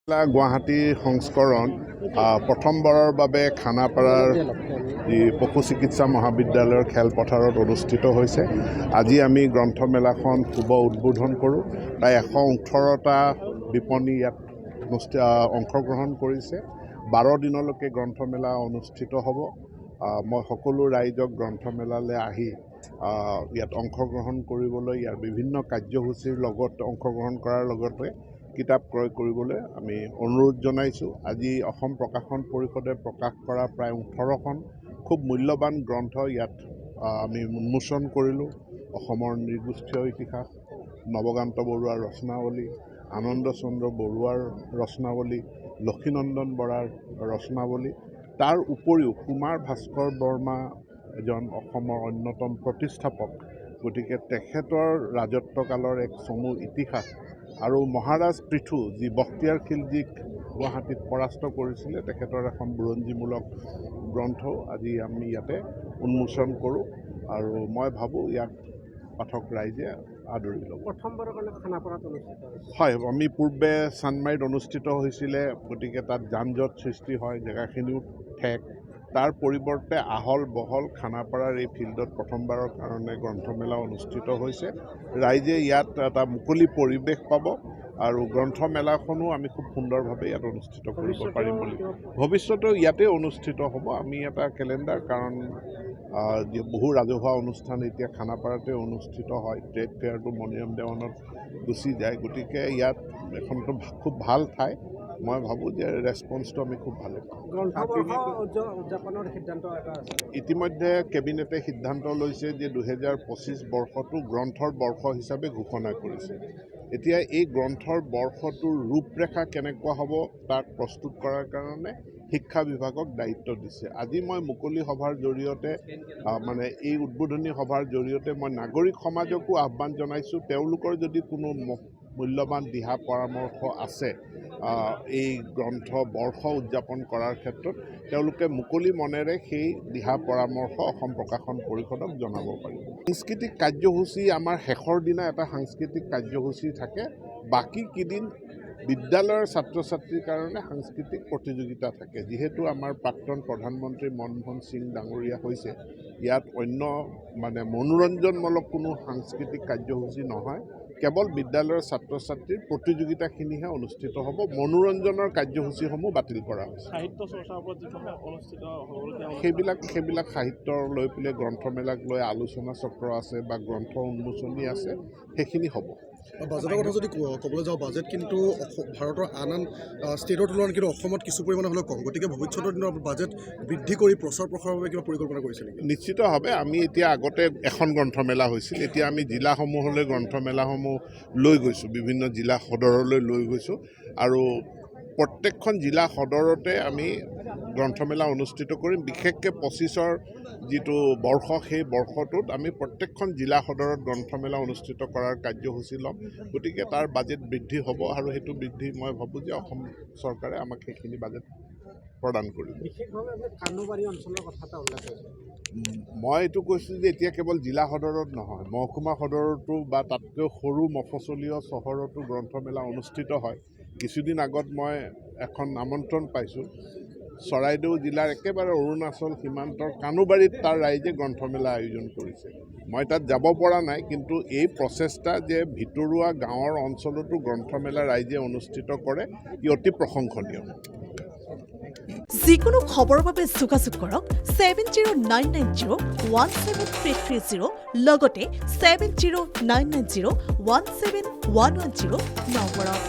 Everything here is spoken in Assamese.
গুৱাহাটীৰ সংস্কৰণ প্ৰথমবাৰৰ বাবে খানাপাৰাৰ পশু চিকিৎসা মহাবিদ্যালয়ৰ খেলপথাৰত অনুষ্ঠিত হৈছে। আজি আমি গ্ৰন্থমেলাখন শুভ উদ্বোধন কৰোঁ। প্ৰায় 118টা বিপণী ইয়াত অংশগ্ৰহণ কৰিছে। 12 দিনলৈকে গ্ৰন্থমেলা অনুষ্ঠিত হ'ব। মই সকলো ৰাইজক গ্ৰন্থমেলালৈ আহি ইয়াত অংশগ্ৰহণ কৰিবলৈ ইয়াৰ বিভিন্ন কাৰ্যসূচীৰ লগত অংশগ্ৰহণ কৰাৰ লগতে কিতাপ ক্ৰয় কৰিবলৈ আমি অনুৰোধ জনাইছোঁ। আজি অসম প্ৰকাশন পৰিষদে প্ৰকাশ কৰা প্ৰায় 18খন খুব মূল্যৱান গ্ৰন্থ ইয়াত আমি উন্মোচন কৰিলোঁ। অসমৰ নৃগোষ্ঠীয় ইতিহাস, নৱকান্ত বৰুৱাৰ ৰচনাৱলী, আনন্দ চন্দ্ৰ বৰুৱাৰ ৰচনাৱলী, লক্ষীনন্দন বৰাৰ ৰচনাৱলী, তাৰ উপৰিও কুমাৰ ভাস্কৰ বৰ্মা এজন অসমৰ অন্যতম প্ৰতিষ্ঠাপক, গতিকে তেখেতৰ ৰাজত্বকালৰ এক চমু ইতিহাস আৰু মহাৰাজ পৃথু যি বখতিয়াৰ খিলজীক গুৱাহাটীত পৰাস্ত কৰিছিলে, তেখেতৰ এখন বুৰঞ্জীমূলক গ্ৰন্থ আজি আমি ইয়াতে উন্মোচন কৰোঁ আৰু মই ভাবোঁ ইয়াক পাঠক ৰাইজে আদৰি ল'ব। প্ৰথমবাৰৰ কাৰণে খানাপাৰাত অনুষ্ঠিত হয়, আমি পূৰ্বে চানমাৰীত অনুষ্ঠিত হৈছিলে, গতিকে তাত যান জঁট সৃষ্টি হয়, জেগাখিনিও ঠেক। তাৰ পৰিৱৰ্তে আহল বহল খানাপাৰাৰ এই ফিল্ডত প্ৰথমবাৰৰ কাৰণে গ্ৰন্থমেলা অনুষ্ঠিত হৈছে। ৰাইজে ইয়াত এটা মুকলি পৰিৱেশ পাব আৰু গ্ৰন্থমেলাখনো আমি খুব সুন্দৰভাৱে ইয়াত অনুষ্ঠিত কৰিব পাৰিম বুলি ভৱিষ্যতেও ইয়াতে অনুষ্ঠিত হ'ব। আমি এটা কেলেণ্ডাৰ, কাৰণ বহু ৰাজহুৱা অনুষ্ঠান এতিয়া খানাপাৰাতে অনুষ্ঠিত হয়। ট্ৰেড ফেয়াৰটো মণিৰাম দেৱানত গুচি যায়, গতিকে ইয়াত এখনতো খুব ভাল ঠাই। মই ভাবোঁ যে ৰেছপন্সটো আমি খুব ভালে পাওঁ। ইতিমধ্যে কেবিনেটে সিদ্ধান্ত লৈছে যে 2025 বৰ্ষটো গ্ৰন্থৰ বৰ্ষ হিচাপে ঘোষণা কৰিছে। এতিয়া এই গ্ৰন্থৰ বৰ্ষটোৰ ৰূপৰেখা কেনেকুৱা হ'ব তাক প্ৰস্তুত কৰাৰ কাৰণে শিক্ষা বিভাগক দায়িত্ব দিছে। আজি মই মুকলি সভাৰ জৰিয়তে এই উদ্বোধনী সভাৰ জৰিয়তে মই নাগৰিক সমাজকো আহ্বান জনাইছোঁ, তেওঁলোকৰ যদি কোনো মূল্যৱান দিহা পৰামৰ্শ আছে এই গ্ৰন্থ বৰ্ষ উদযাপন কৰাৰ ক্ষেত্ৰত, তেওঁলোকে মুকলি মনেৰে সেই দিহা পৰামৰ্শ অসম প্ৰকাশন পৰিষদক জনাব পাৰিব। সাংস্কৃতিক কাৰ্যসূচী আমাৰ শেষৰ দিনা এটা সাংস্কৃতিক কাৰ্যসূচী থাকে। বাকী কেইদিন বিদ্যালয়ৰ ছাত্ৰ ছাত্ৰীৰ কাৰণে সাংস্কৃতিক প্ৰতিযোগিতা থাকে। যিহেতু আমাৰ প্ৰাক্তন প্ৰধানমন্ত্ৰী মনমোহন সিং ডাঙৰীয়া হৈছে, ইয়াত অন্য মনোৰঞ্জনমূলক কোনো সাংস্কৃতিক কাৰ্যসূচী নহয়। কেৱল বিদ্যালয়ৰ ছাত্ৰ ছাত্ৰীৰ প্ৰতিযোগিতাখিনিহে অনুষ্ঠিত হ'ব। মনোৰঞ্জনৰ কাৰ্যসূচীসমূহ বাতিল কৰা হৈছে। সেইবিলাক সাহিত্য লৈ পেলাই গ্ৰন্থমেলাক লৈ আলোচনা চক্ৰ আছে বা গ্ৰন্থ উন্মোচনী আছে, সেইখিনি হ'ব। বাজেটৰ কথা যদি ক'বলৈ যাওঁ, বাজেট কিন্তু ভাৰতৰ আন ষ্টেটৰ তুলনাত কিন্তু অসমত কিছু পৰিমাণে হ'লেও কম। গতিকে ভৱিষ্যতৰ দিনৰ বাজেট বৃদ্ধি কৰি প্ৰচাৰ প্ৰসাৰৰ বাবে কিবা পৰিকল্পনা কৰিছে নেকি? নিশ্চিতভাৱে আমি এতিয়া আগতে এখন গ্ৰন্থমেলা হৈছিল, এতিয়া আমি জিলাসমূহলৈ গ্ৰন্থমেলাসমূহ লৈ গৈছোঁ, বিভিন্ন জিলা সদৰলৈ লৈ গৈছোঁ আৰু প্ৰত্যেকখন জিলা সদৰতে আমি গ্ৰন্থমেলা অনুষ্ঠিত কৰিম। বিশেষকৈ 25ৰ যিটো বৰ্ষ, সেই বৰ্ষটোত আমি প্ৰত্যেকখন জিলা সদৰত গ্ৰন্থমেলা অনুষ্ঠিত কৰাৰ কাৰ্যসূচী ল'ম। গতিকে তাৰ বাজেট বৃদ্ধি হ'ব আৰু সেইটো বৃদ্ধি মই ভাবোঁ যে অসম চৰকাৰে আমাক সেইখিনি বাজেট প্ৰদান কৰিব। মই এইটো কৈছোঁ যে এতিয়া কেৱল জিলা সদৰত নহয়, মহকুমা সদৰতো বা তাতকৈ সৰু মফচলীয় চহৰতো গ্ৰন্থমেলা অনুষ্ঠিত হয়। কিছুদিন আগত মই এখন আমন্ত্ৰণ পাইছোঁ, চৰাইদেউ জিলাৰ একেবাৰে অৰুণাচল সীমান্তৰ কানুবাৰীত তাৰ ৰাইজে গ্ৰন্থমেলা আয়োজন কৰিছে। মই তাত যাব পৰা নাই, কিন্তু এই প্ৰচেষ্টা যে ভিতৰুৱা গাঁৱৰ অঞ্চলতো গ্ৰন্থমেলা ৰাইজে অনুষ্ঠিত কৰে, ই অতি প্ৰশংসনীয়। যিকোনো খবৰৰ বাবে যোগাযোগ কৰক 7099017330 লগতে 7099017110 নম্বৰত।